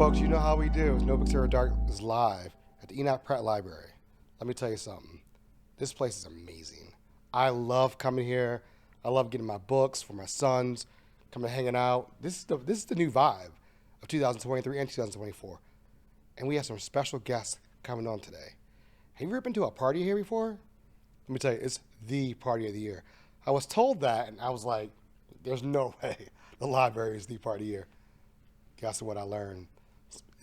Folks, you know how we do. NoPixAfterDark is live at the Enoch Pratt Library. Let me tell you something. This place is amazing. I love coming here. I love getting my books for my sons, coming hanging out. This is the new vibe of 2023 and 2024. And we have some special guests coming on today. Have you ever been to a party here before? Let me tell you, it's the party of the year. I was told that, and I was like, there's no way the library is the party of the year. Guess what I learned?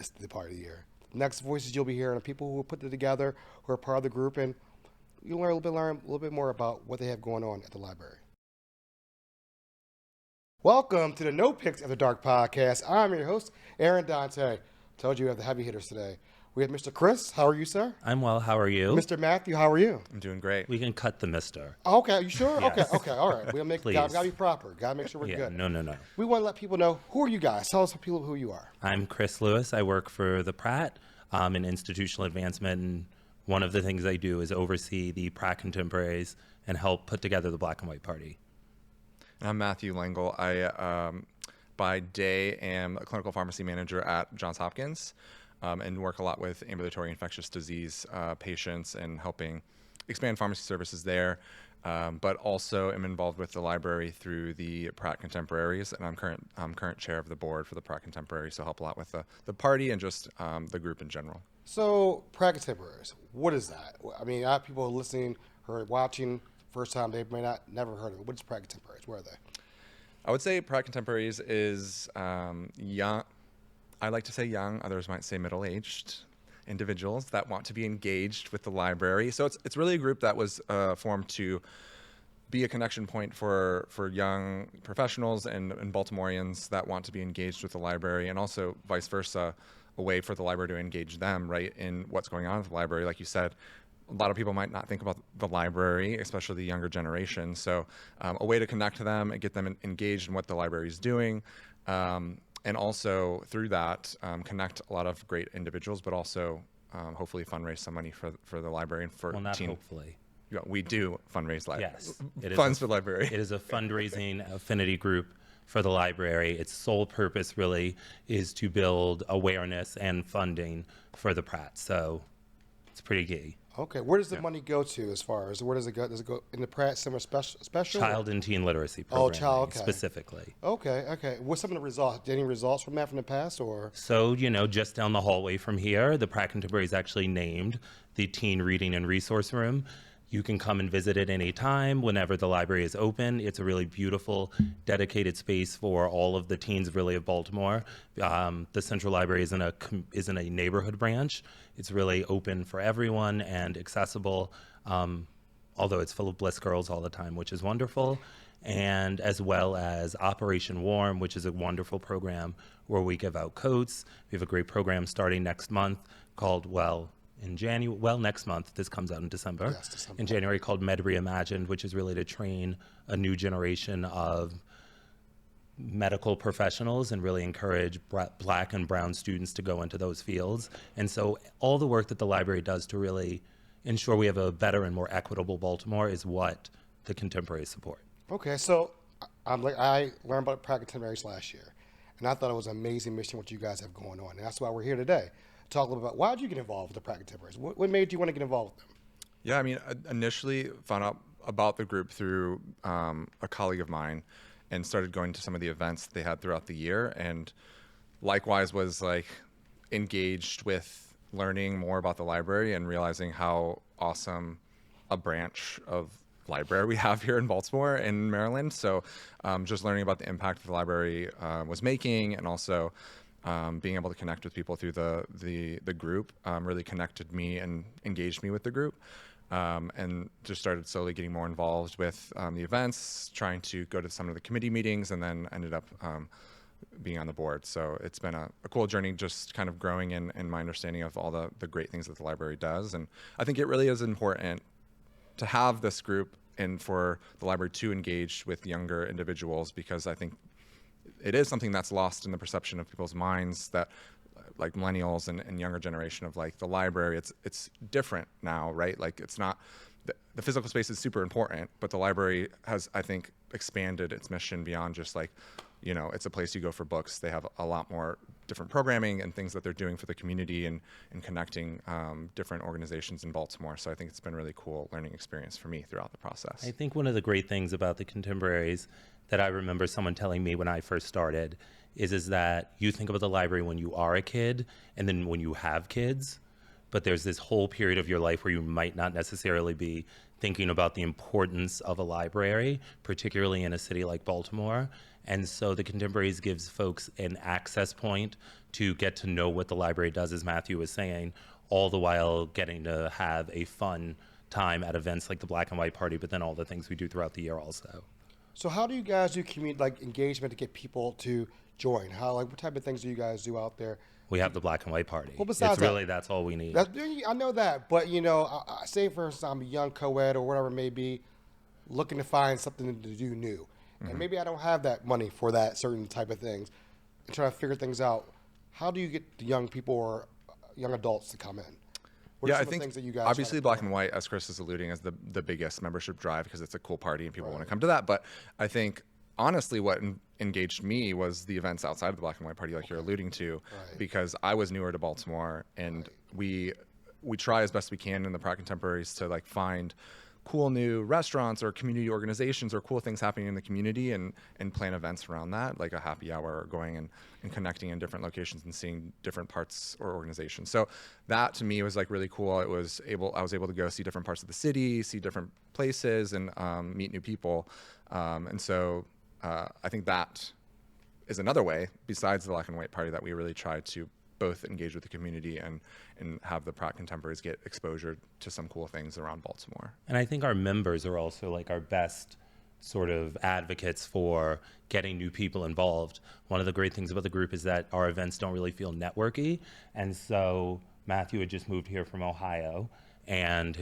It's the party of the year. Next voices you'll be hearing are people who put it together, who are part of the group, and you'll learn a little bit more about what they have going on at the library. Welcome to the NoPixAfterDark podcast. I'm your host, Aaron Dante. Told you we have the heavy hitters today. We have Mr. Chris. How are you, sir? I'm well. How are you? Mr. Matthew, how are you? I'm doing great. We can cut the mister. Okay, you sure? Yes. Okay, all right. We'll make gotta be proper. Gotta make sure we're good. No. We want to let people know, who are you guys? Tell us people who you are. I'm Chris Lewis. I work for the Pratt in institutional advancement. And one of the things I do is oversee the Pratt Contemporaries and help put together the Black and White Party. I'm Matthew Lengel. I, by day, am a clinical pharmacy manager at Johns Hopkins and work a lot with ambulatory infectious disease patients and helping expand pharmacy services there. But also am involved with the library through the Pratt Contemporaries, and I'm current chair of the board for the Pratt Contemporaries, so help a lot with the party and just the group in general. So, Pratt Contemporaries, what is that? I mean, I have people listening or watching first time, they may not never heard of it. What is Pratt Contemporaries? Where are they? I would say Pratt Contemporaries is young. I like to say young, others might say middle-aged individuals that want to be engaged with the library. So it's really a group that was formed to be a connection point for young professionals and Baltimoreans that want to be engaged with the library, and also vice versa, a way for the library to engage them, right, in what's going on at the library. Like you said, a lot of people might not think about the library, especially the younger generation. So a way to connect to them and get them engaged in what the library is doing. And also through that, connect a lot of great individuals, but also hopefully fundraise some money for the library and for Hopefully. Yeah, we do fundraise Yes. funds for the library. It is a fundraising affinity group for the library. Its sole purpose really is to build awareness and funding for the Pratt. So it's pretty key. Okay, where does the money go to as far as, where does it go? Does it go in the Pratt Summer Special? Child and teen literacy program. Okay. Specifically. Okay. What's some of the results? Any results from that from the past, or? So, just down the hallway from here, the Pratt Contemporaries actually named the Teen Reading and Resource Room. You can come and visit it anytime, whenever the library is open. It's a really beautiful, dedicated space for all of the teens really of Baltimore. The Central Library is in a neighborhood branch. It's really open for everyone and accessible, although it's full of Bliss girls all the time, which is wonderful. And as well as Operation Warm, which is a wonderful program where we give out coats. We have a great program starting next month called, next month. This comes out in December. Yes, December. In January, called Med Reimagined, which is really to train a new generation of medical professionals and really encourage Black and brown students to go into those fields. And so all the work that the library does to really ensure we have a better and more equitable Baltimore is what the Contemporaries support. Okay, so I learned about Pratt Contemporaries last year, and I thought it was an amazing mission what you guys have going on, and that's why we're here today. Talk a little about, why did you get involved with the Pratt Contemporaries? What made you want to get involved with them? Yeah, I mean, I initially found out about the group through a colleague of mine and started going to some of the events they had throughout the year, and likewise was engaged with learning more about the library and realizing how awesome a branch of library we have here in Baltimore and Maryland. So just learning about the impact the library was making, and also being able to connect with people through the group really connected me and engaged me with the group, and just started slowly getting more involved with the events, trying to go to some of the committee meetings, and then ended up being on the board. So it's been a cool journey, just kind of growing in my understanding of all the great things that the library does. And I think it really is important to have this group and for the library to engage with younger individuals, because I think it is something that's lost in the perception of people's minds, that like millennials and younger generation of the library, it's different now, right? It's not, the physical space is super important, but the library has, I think, expanded its mission beyond just it's a place you go for books. They have a lot more different programming and things that they're doing for the community and connecting different organizations in Baltimore. So I think it's been a really cool learning experience for me throughout the process. I think one of the great things about the Contemporaries that I remember someone telling me when I first started is that you think about the library when you are a kid and then when you have kids, but there's this whole period of your life where you might not necessarily be thinking about the importance of a library, particularly in a city like Baltimore. And so the Contemporaries gives folks an access point to get to know what the library does, as Matthew was saying, all the while getting to have a fun time at events like the Black and White Party, but then all the things we do throughout the year also. So how do you guys do community engagement to get people to join? What type of things do you guys do out there? We have the Black and White Party. Well, besides that's all we need. I know that, but say for instance I'm a young co-ed or whatever it may be, looking to find something to do new, and maybe I don't have that money for that certain type of things, and trying to figure things out. How do you get the young people or young adults to come in? What are some of the things that you guys obviously Black and White, as Chris is alluding, is the biggest membership drive because it's a cool party and people want to come to that. But I think honestly what engaged me was the events outside of the Black and White Party, like you're alluding to, because I was newer to Baltimore, and we try as best we can in the Pratt Contemporaries to find cool new restaurants or community organizations or cool things happening in the community and plan events around that, like a happy hour or going and connecting in different locations and seeing different parts or organizations. So that to me was really cool. I was able to go see different parts of the city, see different places, and meet new people. And so I think that is another way, besides the Black and White Party, that we really try to both engage with the community and have the Pratt Contemporaries get exposure to some cool things around Baltimore. And I think our members are also our best sort of advocates for getting new people involved. One of the great things about the group is that our events don't really feel networky. And so Matthew had just moved here from Ohio, and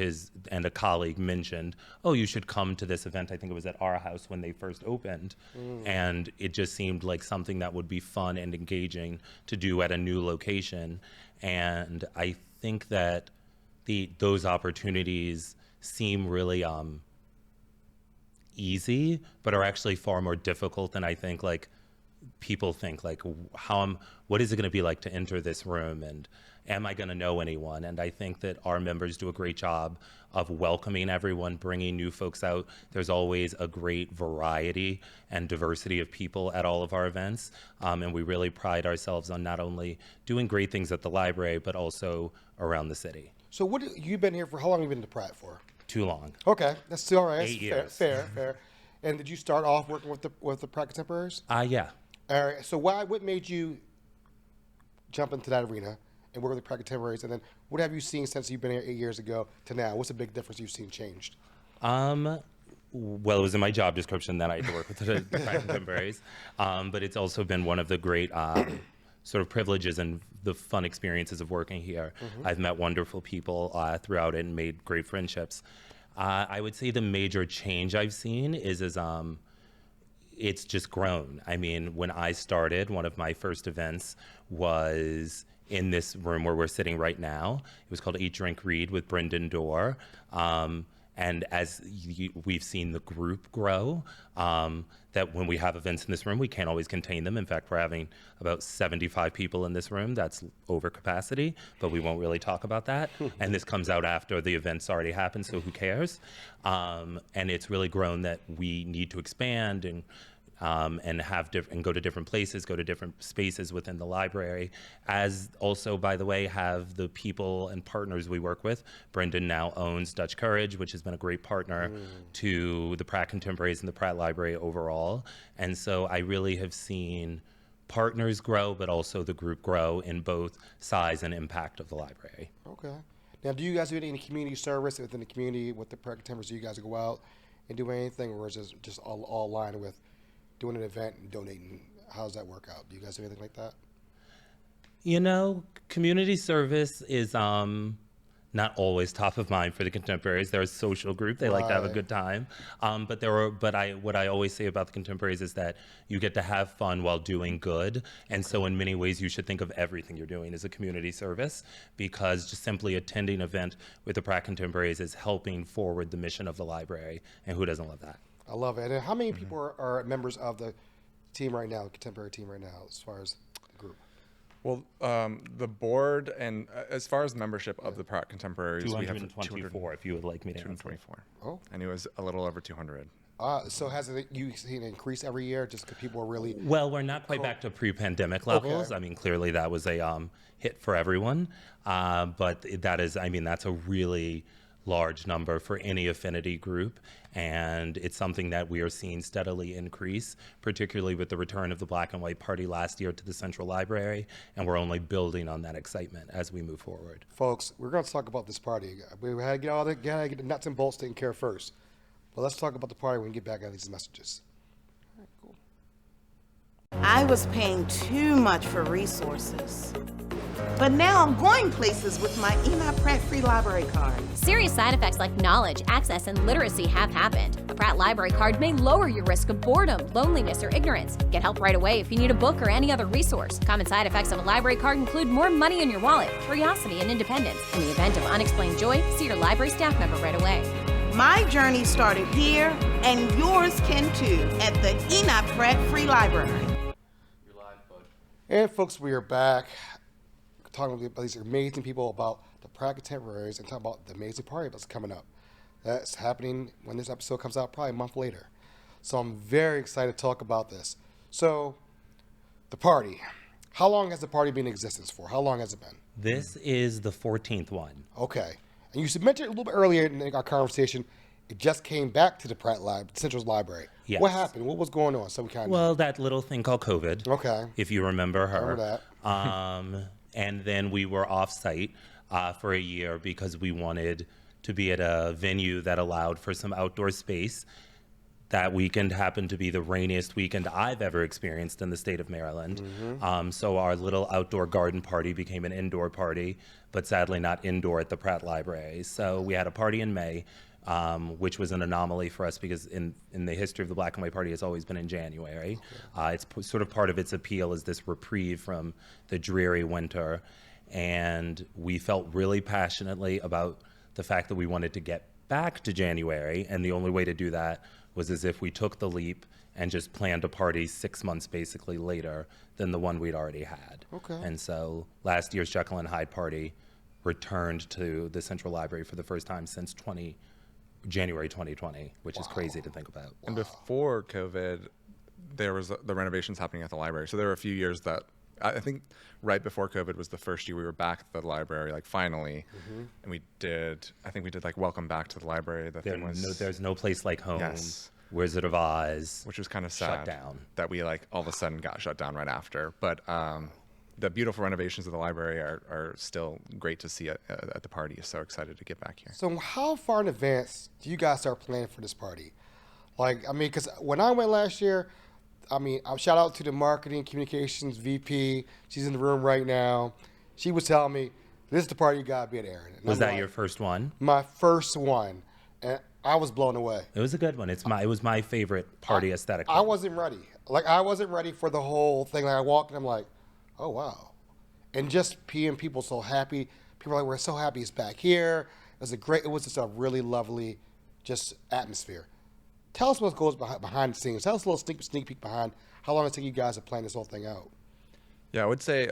a colleague mentioned, oh, you should come to this event. I think it was at our house when they first opened. And it just seemed like something that would be fun and engaging to do at a new location. And I think that those opportunities seem really easy, but are actually far more difficult than I think people think. What is it going to be like to enter this room, and am I going to know anyone? And I think that our members do a great job of welcoming everyone, bringing new folks out. There's always a great variety and diversity of people at all of our events, and we really pride ourselves on not only doing great things at the library, but also around the city. So you've been here for, how long have you been to Pratt for? Too long. Okay, that's still all right. 8 years. Fair. And did you start off working with the Pratt Contemporaries? Yeah. All right. So what made you jump into that arena and work with the Pratt Contemporaries? And then what have you seen since you've been here 8 years ago to now? What's the big difference you've seen changed? Well, it was in my job description that I had to work with the Pratt Contemporaries, but it's also been one of the great sort of privileges and the fun experiences of working here. I've met wonderful people throughout it and made great friendships. I would say the major change I've seen is it's just grown. I mean, when I started, one of my first events was in this room where we're sitting right now. It was called Eat, Drink, Read with Brendan Dorr. And as we've seen the group grow, that when we have events in this room, we can't always contain them. In fact, we're having about 75 people in this room. That's over capacity, but we won't really talk about that. And this comes out after the event's already happened, so who cares? And it's really grown that we need to expand and go to different places, go to different spaces within the library, as also, by the way, have the people and partners we work with. Brendan now owns Dutch Courage, which has been a great partner to the Pratt Contemporaries and the Pratt Library overall. And so I really have seen partners grow, but also the group grow in both size and impact of the library. Okay. Now, do you guys do any community service within the community with the Pratt Contemporaries? Do you guys go out and do anything, or is it just all aligned with doing an event and donating? How does that work out? Do you guys do anything like that? Community service is not always top of mind for the Contemporaries. They're a social group. They like to have a good time. What I always say about the Contemporaries is that you get to have fun while doing good. And so in many ways, you should think of everything you're doing as a community service, because just simply attending an event with the Pratt Contemporaries is helping forward the mission of the library. And who doesn't love that? I love it. And how many people are members of the team right now, the Contemporary team right now, as far as the group? Well, the board and as far as membership of the Pratt Contemporaries, we have 224, if you would like me to answer. 224. Oh. And it was a little over 200. So has you seen an increase every year just because people are really... Well, we're not quite back to pre-pandemic levels. Okay. I mean, clearly that was a hit for everyone. But that is, I mean, that's a really large number for any affinity group. And it's something that we are seeing steadily increase, particularly with the return of the Black and White Party last year to the Central Library. And we're only building on that excitement as we move forward. Folks, we're going to talk about this party. We had to get the nuts and bolts taken care of first. But let's talk about the party when we get back at these messages. All right, cool. I was paying too much for resources. But now I'm going places with my Enoch Pratt Free Library card. Serious side effects like knowledge, access, and literacy have happened. A Pratt Library card may lower your risk of boredom, loneliness, or ignorance. Get help right away if you need a book or any other resource. Common side effects of a library card include more money in your wallet, curiosity, and independence. In the event of unexplained joy, see your library staff member right away. My journey started here, and yours can too, at the Enoch Pratt Free Library. You're live, bud. And folks, we are back talking about these amazing people about the Pratt Contemporaries and talking about the amazing party that's coming up. That's happening when this episode comes out, probably a month later. So I'm very excited to talk about this. So, the party. How long has the party been in existence for? How long has it been? This is the 14th one. Okay. And you mentioned a little bit earlier in our conversation, it just came back to the Pratt Central Library. Yes. What happened? What was going on? Some kind Well, that little thing called COVID. Okay. If you remember her. Remember that. And then we were off-site for a year because we wanted to be at a venue that allowed for some outdoor space. That weekend happened to be the rainiest weekend I've ever experienced in the state of Maryland. Mm-hmm. So our little outdoor garden party became an indoor party, but sadly not indoor at the Pratt Library. So we had a party in May, which was an anomaly for us because in the history of the Black and White Party, it's always been in January. It's sort of part of its appeal is this reprieve from the dreary winter. And we felt really passionately about the fact that we wanted to get back to January. And the only way to do that was as if we took the leap and just planned a party 6 months basically later than the one we'd already had. Okay. And so last year's Jekyll and Hyde party returned to the Central Library for the first time since January 2020, which is crazy to think about. And before COVID, there was the renovations happening at the library. So there were a few years that I think right before COVID was the first year we were back at the library, like finally. Mm-hmm. And we did like Welcome Back to the Library. There's no place like home. Yes. Wizard of Oz. Which was kind of sad. Shut down. That we like all of a sudden got shut down right after. But the beautiful renovations of the library are still great to see at the party. So excited to get back here. So how far in advance do you guys start planning for this party? Like, I mean, because when I went last year, I mean, shout out to the marketing communications VP. She's in the room right now. She was telling me, this is the party you got to be at, Aaron. And Was I'm that like, your first one? My first one. And I was blown away. It was a good one. It was my favorite party aesthetic. I wasn't ready. Like, I wasn't ready for the whole thing. Like, I walked and I'm like, oh, wow. And just seeing people so happy. People are like, we're so happy it's back here. It was just a really lovely just atmosphere. Tell us what goes behind the scenes. Tell us a little sneak peek behind how long it took you guys to plan this whole thing out. Yeah, I would say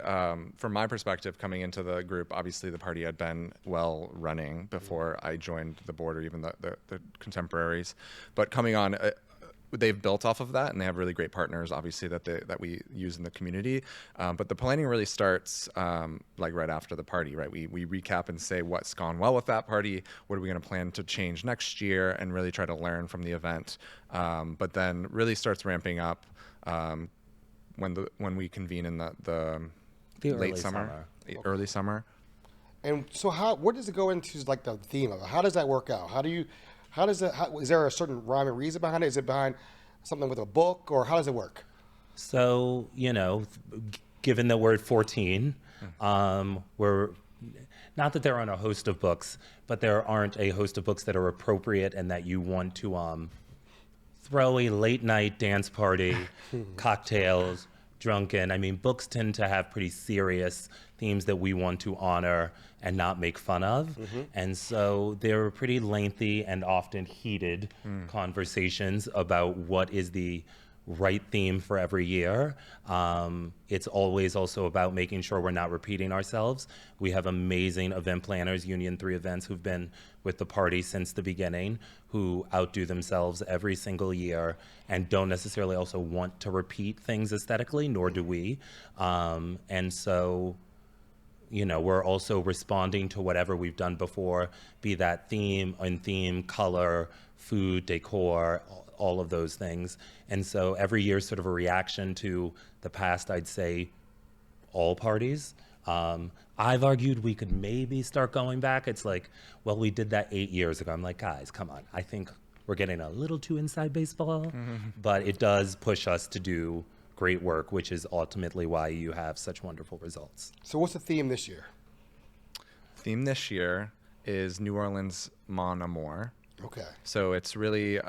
from my perspective, coming into the group, obviously the party had been well running before I joined the board or even the Contemporaries. But coming on, they've built off of that, and they have really great partners, obviously, that we use in the community. But the planning really starts like right after the party, right? We recap and say what's gone well with that party, what are we going to plan to change next year, and really try to learn from the event. But then really starts ramping up when we convene in the late summer, early summer. And so where does it go into, like, the theme of it? How does that work out? Is there a certain rhyme and reason behind it? Is it behind something with a book, or how does it work? So, given that we're at 14, we're not that there aren't a host of books, but there aren't a host of books that are appropriate and that you want to throw a late night dance party, cocktails, drunken. I mean, books tend to have pretty serious themes that we want to honor and not make fun of. Mm-hmm. And so there were pretty lengthy and often heated conversations about what is the right theme for every year. It's always also about making sure we're not repeating ourselves. We have amazing event planners, Union 3 Events, who've been with the party since the beginning, who outdo themselves every single year and don't necessarily also want to repeat things aesthetically, nor do we. And so, you know, we're also responding to whatever we've done before, be that theme, color, food, decor, all of those things. And so every year is sort of a reaction to the past, I'd say, all parties. I've argued we could maybe start going back. It's like, well, we did that 8 years ago. I'm like, guys, come on. I think we're getting a little too inside baseball, but it does push us to do great work, which is ultimately why you have such wonderful results. So what's the theme this year? Theme this year is New Orleans Mon Amour. Okay. So it's really,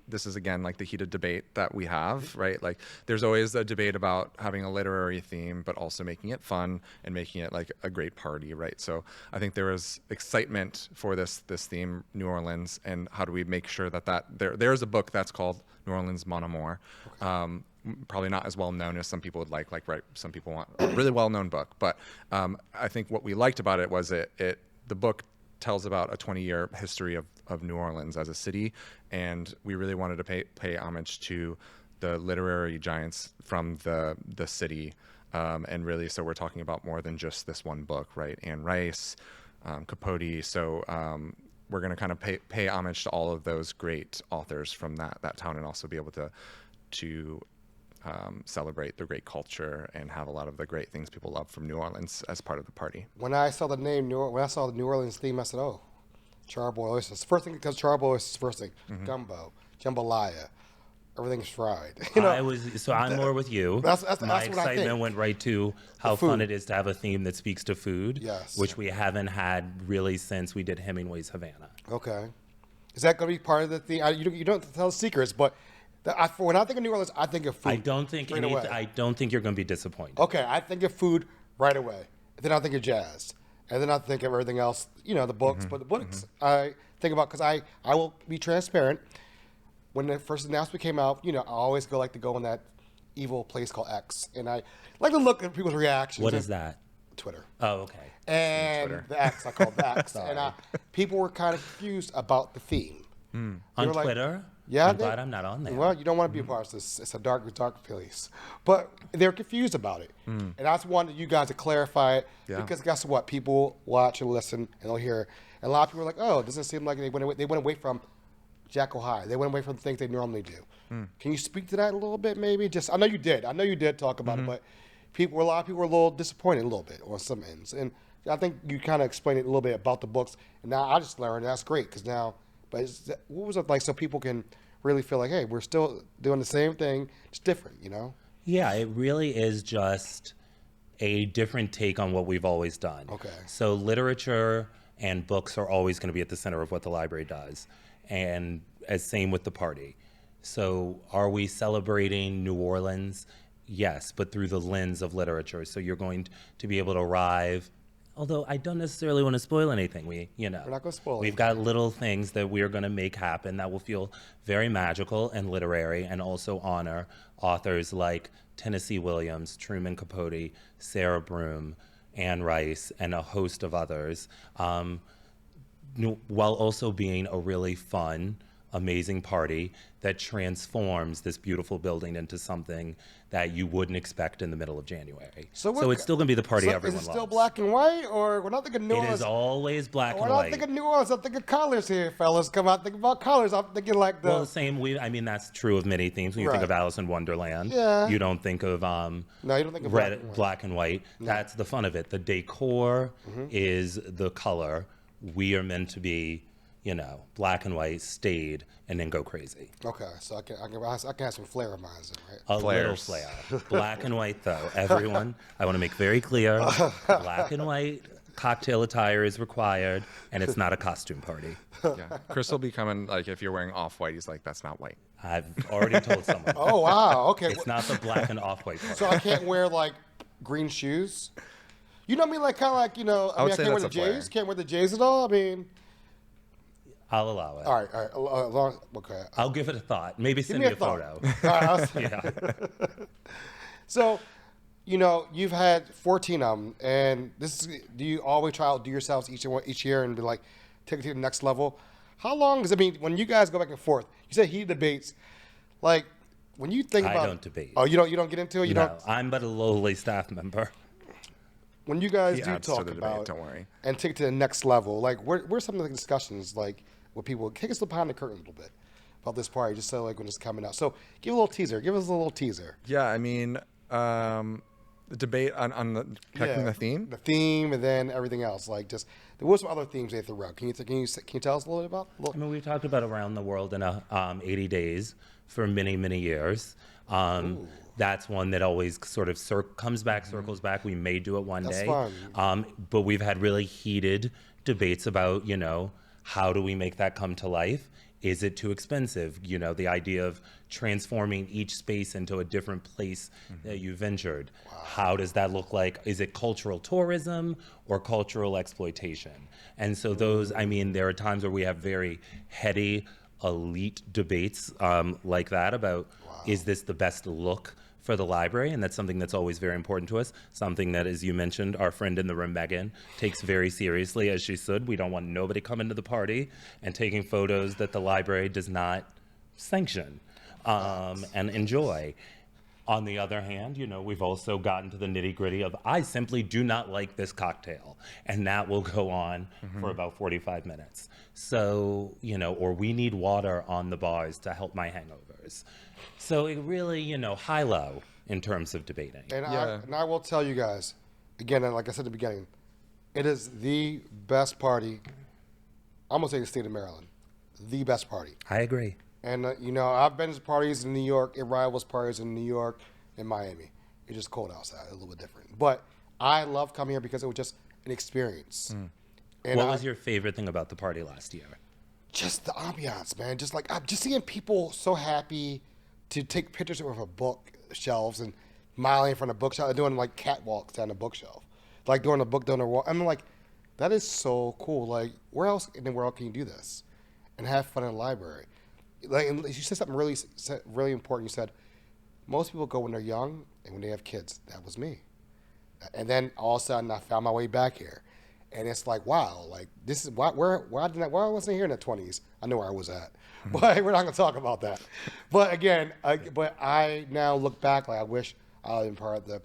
this is again like the heated debate that we have, right? Like there's always a debate about having a literary theme, but also making it fun and making it like a great party, right? So I think there was excitement for this theme, New Orleans, and how do we make sure that there's a book that's called New Orleans Mon Amour. Okay. Probably not as well known as some people would like right? Some people want a really well known book, but I think what we liked about it was the book tells about a 20-year history of New Orleans as a city, and we really wanted to pay homage to the literary giants from the city, and really, so we're talking about more than just this one book, right? Anne Rice, Capote. So we're going to kind of pay homage to all of those great authors from that town, and also be able to celebrate the great culture and have a lot of the great things people love from New Orleans as part of the party. When I saw the name, when I saw the New Orleans theme, I said, "Oh, charboiled oysters." First thing, because charboiled oysters, first thing, gumbo, jambalaya, everything's fried. You know, I'm more with you. That's My what I excitement think. went right to how fun it is to have a theme that speaks to food, Yes. which we haven't had really since we did Hemingway's Havana. Okay, is that going to be part of the theme? You don't have to tell secrets, but. When I think of New Orleans, I think of food. I don't think you're going to be disappointed. Okay, I think of food right away. Then I think of jazz, and then I think of everything else. You know, the books. But the books I think about, because I will be transparent. When the first announcement came out, you know, I always like to go in that evil place called X, and I like to look at people's reactions. What is that? Twitter. Oh, okay. And the X, I call it the X, and people were kind of confused about the theme. On Twitter? Yeah, I'm glad I'm not on there. Well, you don't want to be a part of this. It's a dark place. But they're confused about it. And I just wanted you guys to clarify it. Yeah. Because guess what? People watch and listen, and they'll hear. And a lot of people are like, oh, it doesn't seem like they went away from Jekyll Hyde. They went away from the things they normally do. Can you speak to that a little bit, maybe? I know you did talk about it, but a lot of people were a little disappointed a little bit on some ends. And I think you kind of explained it a little bit about the books. And now I just learned, and that's great, because now... But what was it like, so people can really feel like, hey, we're still doing the same thing, it's different, you know? Yeah, it really is just a different take on what we've always done. Okay. So literature and books are always going to be at the center of what the library does, and same with the party. So are we celebrating New Orleans? Yes, but through the lens of literature. So you're going to be able to arrive. Although I don't necessarily want to spoil anything. We're not going to spoil We've got little things that we are going to make happen that will feel very magical and literary, and also honor authors like Tennessee Williams, Truman Capote, Sarah Broom, Anne Rice, and a host of others, while also being a really fun, amazing party that transforms this beautiful building into something that you wouldn't expect in the middle of January. So it's still going to be the party everyone loves. Is it still black and white, or we're not thinking New Orleans? It is always black and white. We're not thinking New Orleans. I'm thinking colors here, fellas. Come out, think about colors. I'm thinking like the... Well, the same. That's true of many themes. When you think of Alice in Wonderland, you don't think of no, you don't think of red, black and white. No. That's the fun of it. The decor is the color. We are meant to be, black and white, staid, and then go crazy. Okay, so I can have some flair of mine, right? A little flair. Black and white, though. Everyone, I want to make very clear, black and white cocktail attire is required, and it's not a costume party. Yeah, Chris will be coming, like, if you're wearing off-white, he's like, that's not white. I've already told someone. Oh, wow, okay. It's not the black and off-white party. So I can't wear, like, green shoes? You know what I mean? Like, kind of like, I can't wear the J's? Can't wear the J's at all? I mean... I'll allow it. All right. Okay. I'll give it a thought. Maybe Give send me me a a thought. photo. All right, Yeah. So, you've had 14 of them, and do you always try to outdo yourselves each year and be like, take it to the next level? How long does it mean when you guys go back and forth? You said heated debates, like when you think about. I don't debate. Oh, you don't get into it. You No, don't. I'm but a lowly staff member. When you guys He do adds to talk the debate, about don't worry. and take it to the next level, like where's some of the discussions like with people? Take us behind the curtain a little bit about this party, just so like when it's coming out. So give a little teaser. Give us a little teaser. Yeah, I mean, the debate on picking the theme. and then everything else. Like just there were some other themes they threw out. Can you tell us a little bit about? I mean, we've talked about around the world in 80 days for many, many years. That's one that always sort of comes back, circles back. We may do it one That's day. fun. But we've had really heated debates about, how do we make that come to life? Is it too expensive? The idea of transforming each space into a different place that you ventured. Wow. How does that look like? Is it cultural tourism or cultural exploitation? And so there are times where we have very heady, elite debates like that about, is this the best look for the library? And that's something that's always very important to us. Something that, as you mentioned, our friend in the room, Megan, takes very seriously, as she should. We don't want nobody coming to the party and taking photos that the library does not sanction and enjoy. On the other hand, we've also gotten to the nitty gritty of, I simply do not like this cocktail. And that will go on for about 45 minutes. So, or we need water on the bars to help my hangovers. So it really, high-low in terms of debating. And I will tell you guys, again, and like I said at the beginning, it is the best party. I'm going to say the state of Maryland. The best party. I agree. And, I've been to parties in New York. It rivals parties in New York and Miami. It's just cold outside, a little bit different. But I love coming here because it was just an experience. And What was your favorite thing about the party last year? Just the ambiance, man. Just seeing people so happy to take pictures of a bookshelves and smiling in front of bookshelves, doing like catwalks down the bookshelf, like doing a book down the wall. I'm like, that is so cool. Like, where else in the world can you do this and have fun in a library? Like, and you said something really important. You said most people go when they're young and when they have kids. That was me. And then all of a sudden, I found my way back here, and it's like, wow, like this is why I wasn't here in the 20s. I know where I was at, but we're not gonna talk about that. But again, I now look back like I wish I had been part of the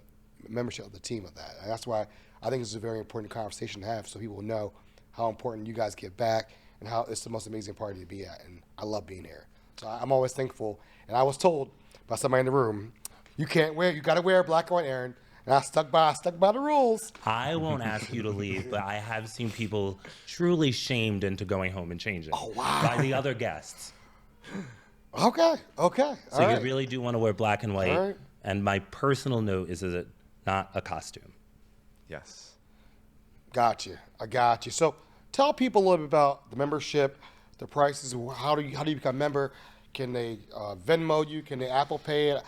membership of the team of that. And that's why I think this is a very important conversation to have, so people will know how important you guys give back and how it's the most amazing party to be at. And I love being here. So I'm always thankful. And I was told by somebody in the room, you got to wear black and white, Aaron. And I stuck by the rules. I won't ask you to leave, but I have seen people truly shamed into going home and changing by the other guests. Okay. So you really do want to wear black and white. All right. And my personal note is it not a costume? Yes. Got you. I got you. So tell people a little bit about the membership, the prices. How do you become a member? Can they Venmo you? Can they Apple Pay it?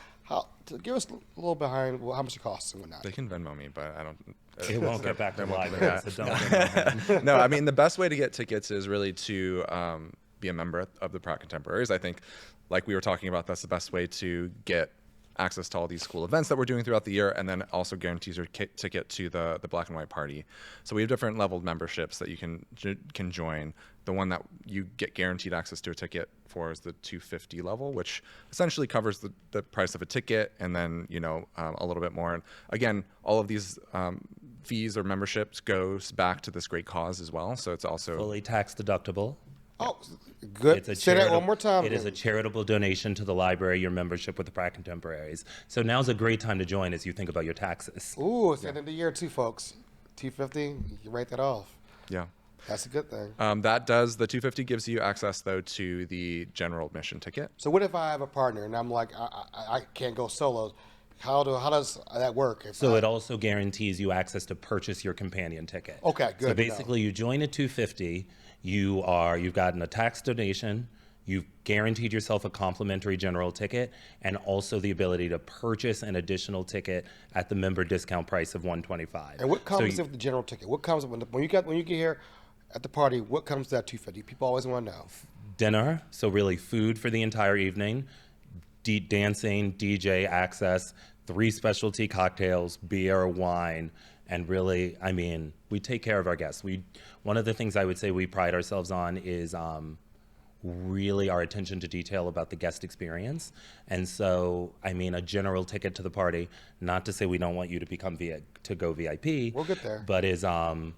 Give us a little behind how much it costs and whatnot. They can Venmo me, but I don't. It won't get back to the library, so don't. No, I mean, the best way to get tickets is really to be a member of the Pratt Contemporaries. I think, like we were talking about, that's the best way to get access to all these cool events that we're doing throughout the year, and then also guarantees your ticket to the black and white party. So we have different leveled memberships that you can join. The one that you get guaranteed access to a ticket for is the $250 level, which essentially covers the price of a ticket, and then a little bit more. And again, all of these fees or memberships goes back to this great cause as well. So it's also Fully tax deductible. Oh, good. Say that one more time. It is a charitable donation to the library, your membership with the Pratt Contemporaries. So now's a great time to join as you think about your taxes. Ooh, it's the end of the year too, folks. $250, you write that off. Yeah. That's a good thing. The $250 gives you access though to the general admission ticket. So what if I have a partner and I'm like, I can't go solo? How does that work? So it also guarantees you access to purchase your companion ticket. Okay, good. So basically, you join at $250. You've gotten a tax donation. You've guaranteed yourself a complimentary general ticket, and also the ability to purchase an additional ticket at the member discount price of $125. And what comes with the general ticket? What comes when you get here? at the party, what comes to that $250? People always want to know. Dinner, so really food for the entire evening, dancing, DJ access, 3 specialty cocktails, beer, wine, and really, I mean, we take care of our guests. One of the things I would say we pride ourselves on is really our attention to detail about the guest experience. And so, I mean, a general ticket to the party, not to say we don't want you to go VIP. We'll get there. But is an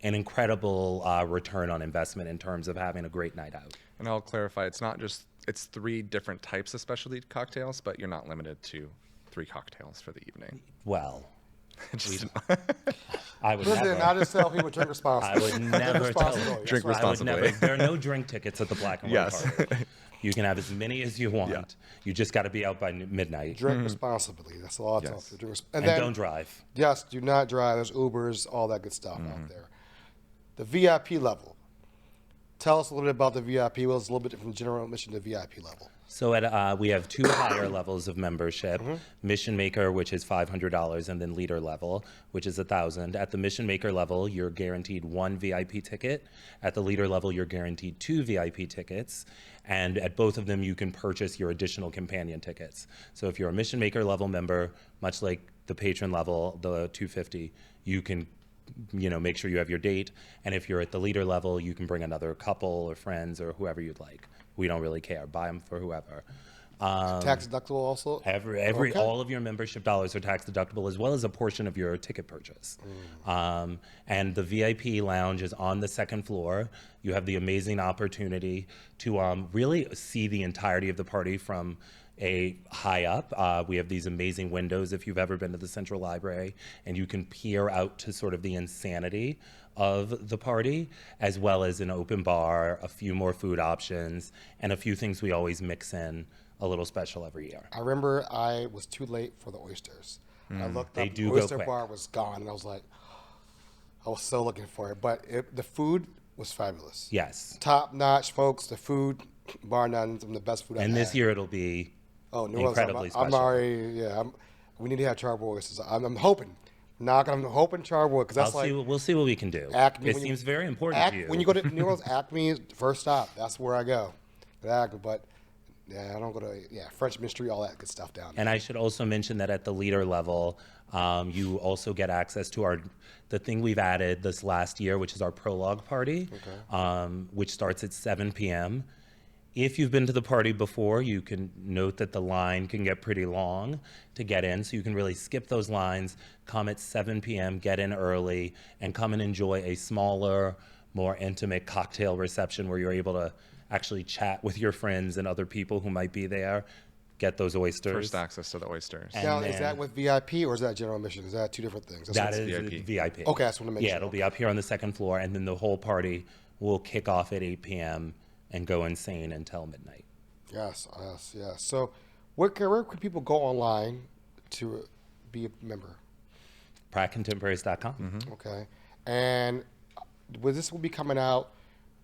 incredible return on investment in terms of having a great night out. And I'll clarify, it's 3 different types of specialty cocktails, but you're not limited to 3 cocktails for the evening. Well, Just- I would Listen, never. I just tell people drink responsibly. I would never tell. Responsibly. Drink That's right. responsibly. There are no drink tickets at the Black and White Yes. Party. You can have as many as you want. Yeah. You just got to be out by midnight. Drink responsibly. That's all I tell Yes. people. And then, don't drive. yes, do not drive. There's Ubers, all that good stuff out there. The VIP level. Tell us a little bit about the VIP. Well, it's a little bit different from general admission to VIP level. So we have 2 higher levels of membership: Mission Maker, which is $500, and then Leader level, which is $1,000. At the Mission Maker level, you're guaranteed 1 VIP ticket. At the Leader level, you're guaranteed 2 VIP tickets. And at both of them, you can purchase your additional companion tickets. So if you're a Mission Maker level member, much like the patron level, the $250, you can make sure you have your date. And if you're at the Leader level, you can bring another couple or friends or whoever you'd like. We don't really care. Buy them for whoever. Tax deductible also? Okay. All of your membership dollars are tax deductible, as well as a portion of your ticket purchase. And the VIP lounge is on the 2nd floor. You have the amazing opportunity to really see the entirety of the party from a high up. We have these amazing windows if you've ever been to the Central Library, and you can peer out to sort of the insanity of the party, as well as an open bar, a few more food options, and a few things we always mix in a little special every year. I remember I was too late for the oysters. I looked They up, do the go oyster quick. bar was gone, and I was like, I was so looking for it. But the food was fabulous. Yes. Top notch, folks. The food, bar none, some of the best food I've And this had. year it'll be New Orleans, incredibly I'm special. already, we need to have charboy oysters. I'm hoping. I'm hoping charboy, because that's We'll see what we can do. Acme, It when you- seems very important to you. When you go to New Orleans, Acme is the first stop. That's where I go. Acme, but I don't go to French Mystery, all that good stuff down there. And I should also mention that at the Leader level, you also get access to the thing we've added this last year, which is our prologue party, which starts at 7 p.m. If you've been to the party before, you can note that the line can get pretty long to get in, so you can really skip those lines, come at 7 p.m., get in early, and come and enjoy a smaller, more intimate cocktail reception where you're able to actually chat with your friends and other people who might be there, get those oysters. First access to the oysters. And Now, then- is that with VIP or is that general admission? Is that 2 different things? That's That what's- is VIP. VIP. Okay, I just want to make Yeah, sure. it'll be up here on the 2nd floor, and then the whole party will kick off at 8 p.m. and go insane until midnight. Yes. So, where can people go online to be a member? PrattContemporaries.com. Mm-hmm. Okay, and this will be coming out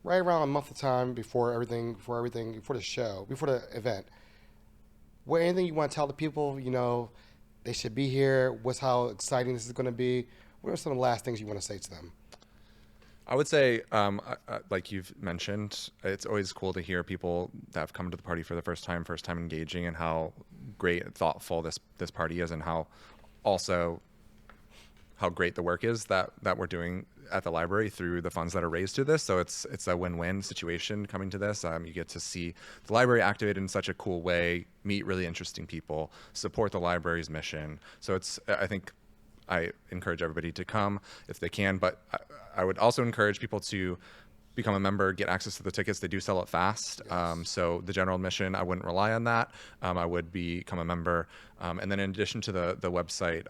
right around a month of time before the show, before the event. What anything you want to tell the people? They should be here. How exciting this is going to be? What are some of the last things you want to say to them? I would say, like you've mentioned, it's always cool to hear people that have come to the party for the first time engaging, and how great and thoughtful this party is, and how great the work is that we're doing at the library through the funds that are raised to this. So it's a win-win situation coming to this. You get to see the library activated in such a cool way, meet really interesting people, support the library's mission. So I think I encourage everybody to come if they can, but I would also encourage people to become a member, get access to the tickets. They do sell it fast. Yes. So the general admission, I wouldn't rely on that. I would become a member. And then in addition to the website,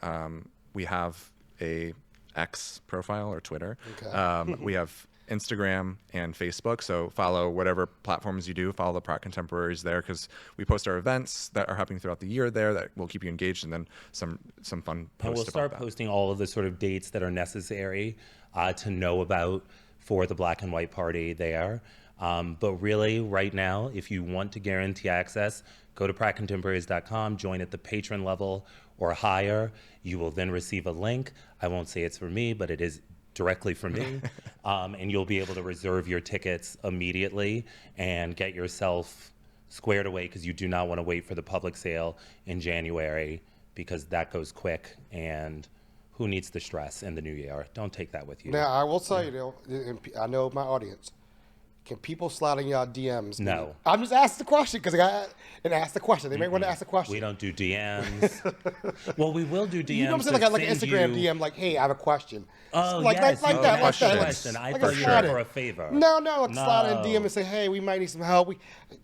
we have a X profile or Twitter. Okay. We have Instagram and Facebook. So follow whatever platforms you do, follow the Pratt Contemporaries there, because we post our events that are happening throughout the year there that will keep you engaged, and then some fun posts And we'll start about that. posting all of the sort of dates that are necessary to know about for the Black and White Party there. But really, right now, if you want to guarantee access, go to PrattContemporaries.com, join at the patron level or higher. You will then receive a link. I won't say it's for me, but it is directly from me, and you'll be able to reserve your tickets immediately and get yourself squared away, because you do not want to wait for the public sale in January, because that goes quick, and who needs the stress in the new year? Don't take that with you. Now, I will tell you, though, and I know my audience, can people slide in y'all DMs? No. I'm just asking the question because I got and ask the question. They may want to ask the question. We don't do DMs. Well, we will do DMs. You know what I'm saying? Like an Instagram DM, like, hey, I have a question. Oh, like, yes. like Oh, that. Like that. Question. I like thought you slide were in. for a favor. No, like slide in No. DM and say, hey, we might need some help.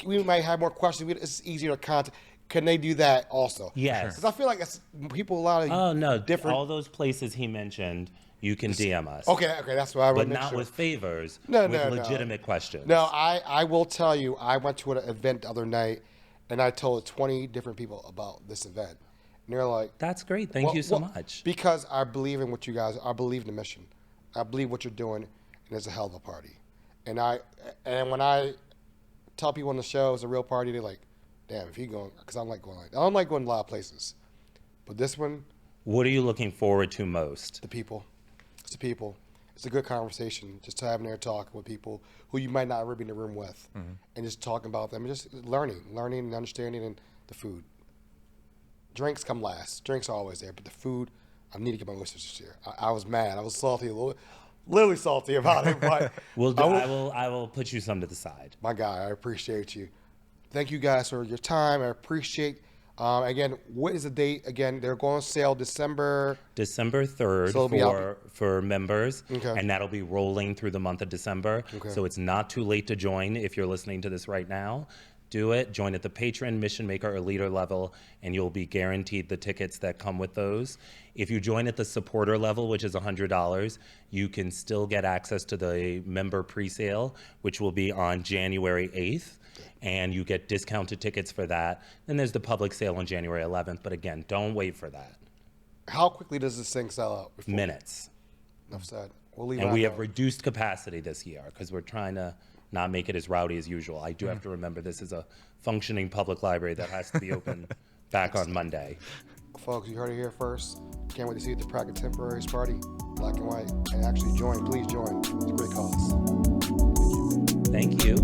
We might have more questions. It's easier to contact. Can they do that also? Yes. Because I feel like it's people a lot of Oh, no. different. All those places he mentioned, you can DM us. Okay, that's what I would But make not sure. with favors, No, with no. legitimate questions. No, I will tell you, I went to an event the other night, and I told 20 different people about this event. And they're like, That's great. Thank you so much. Because I believe in what you guys, I believe in the mission. I believe what you're doing, and it's a hell of a party. And when I tell people on the show it's a real party, they're like, damn, if you going, because I don't like going I don't like going to a lot of places. But this one, What are you looking forward to most? the people. It's the people. It's a good conversation, just having there talking with people who you might not ever be in the room with, and just talking about them, and just learning and understanding, and the food. Drinks come last. Drinks are always there, but the food, I need to get my oysters this year. I was mad. I was salty, literally salty about it, but I will put you some to the side. my guy, I appreciate you. Thank you guys for your time. I appreciate. Again, what is the date? Again, they're going on sale December 3rd So it'll be out- for members, Okay. and that'll be rolling through the month of December. Okay. So it's not too late to join if you're listening to this right now. Do it. Join at the patron, mission maker, or leader level, and you'll be guaranteed the tickets that come with those. If you join at the supporter level, which is $100, you can still get access to the member presale, which will be on January 8th. And you get discounted tickets for that. Then there's the public sale on January 11th. But again, don't wait for that. How quickly does this thing sell out? Before? Minutes. Enough said. We'll leave. And it we at have that. reduced capacity this year because we're trying to not make it as rowdy as usual. I do have to remember this is a functioning public library that has to be open back on Monday. Folks, you heard it here first. Can't wait to see you at the Pratt Contemporaries party, black and white, and actually join. Please join. It's a great cause. Thank you.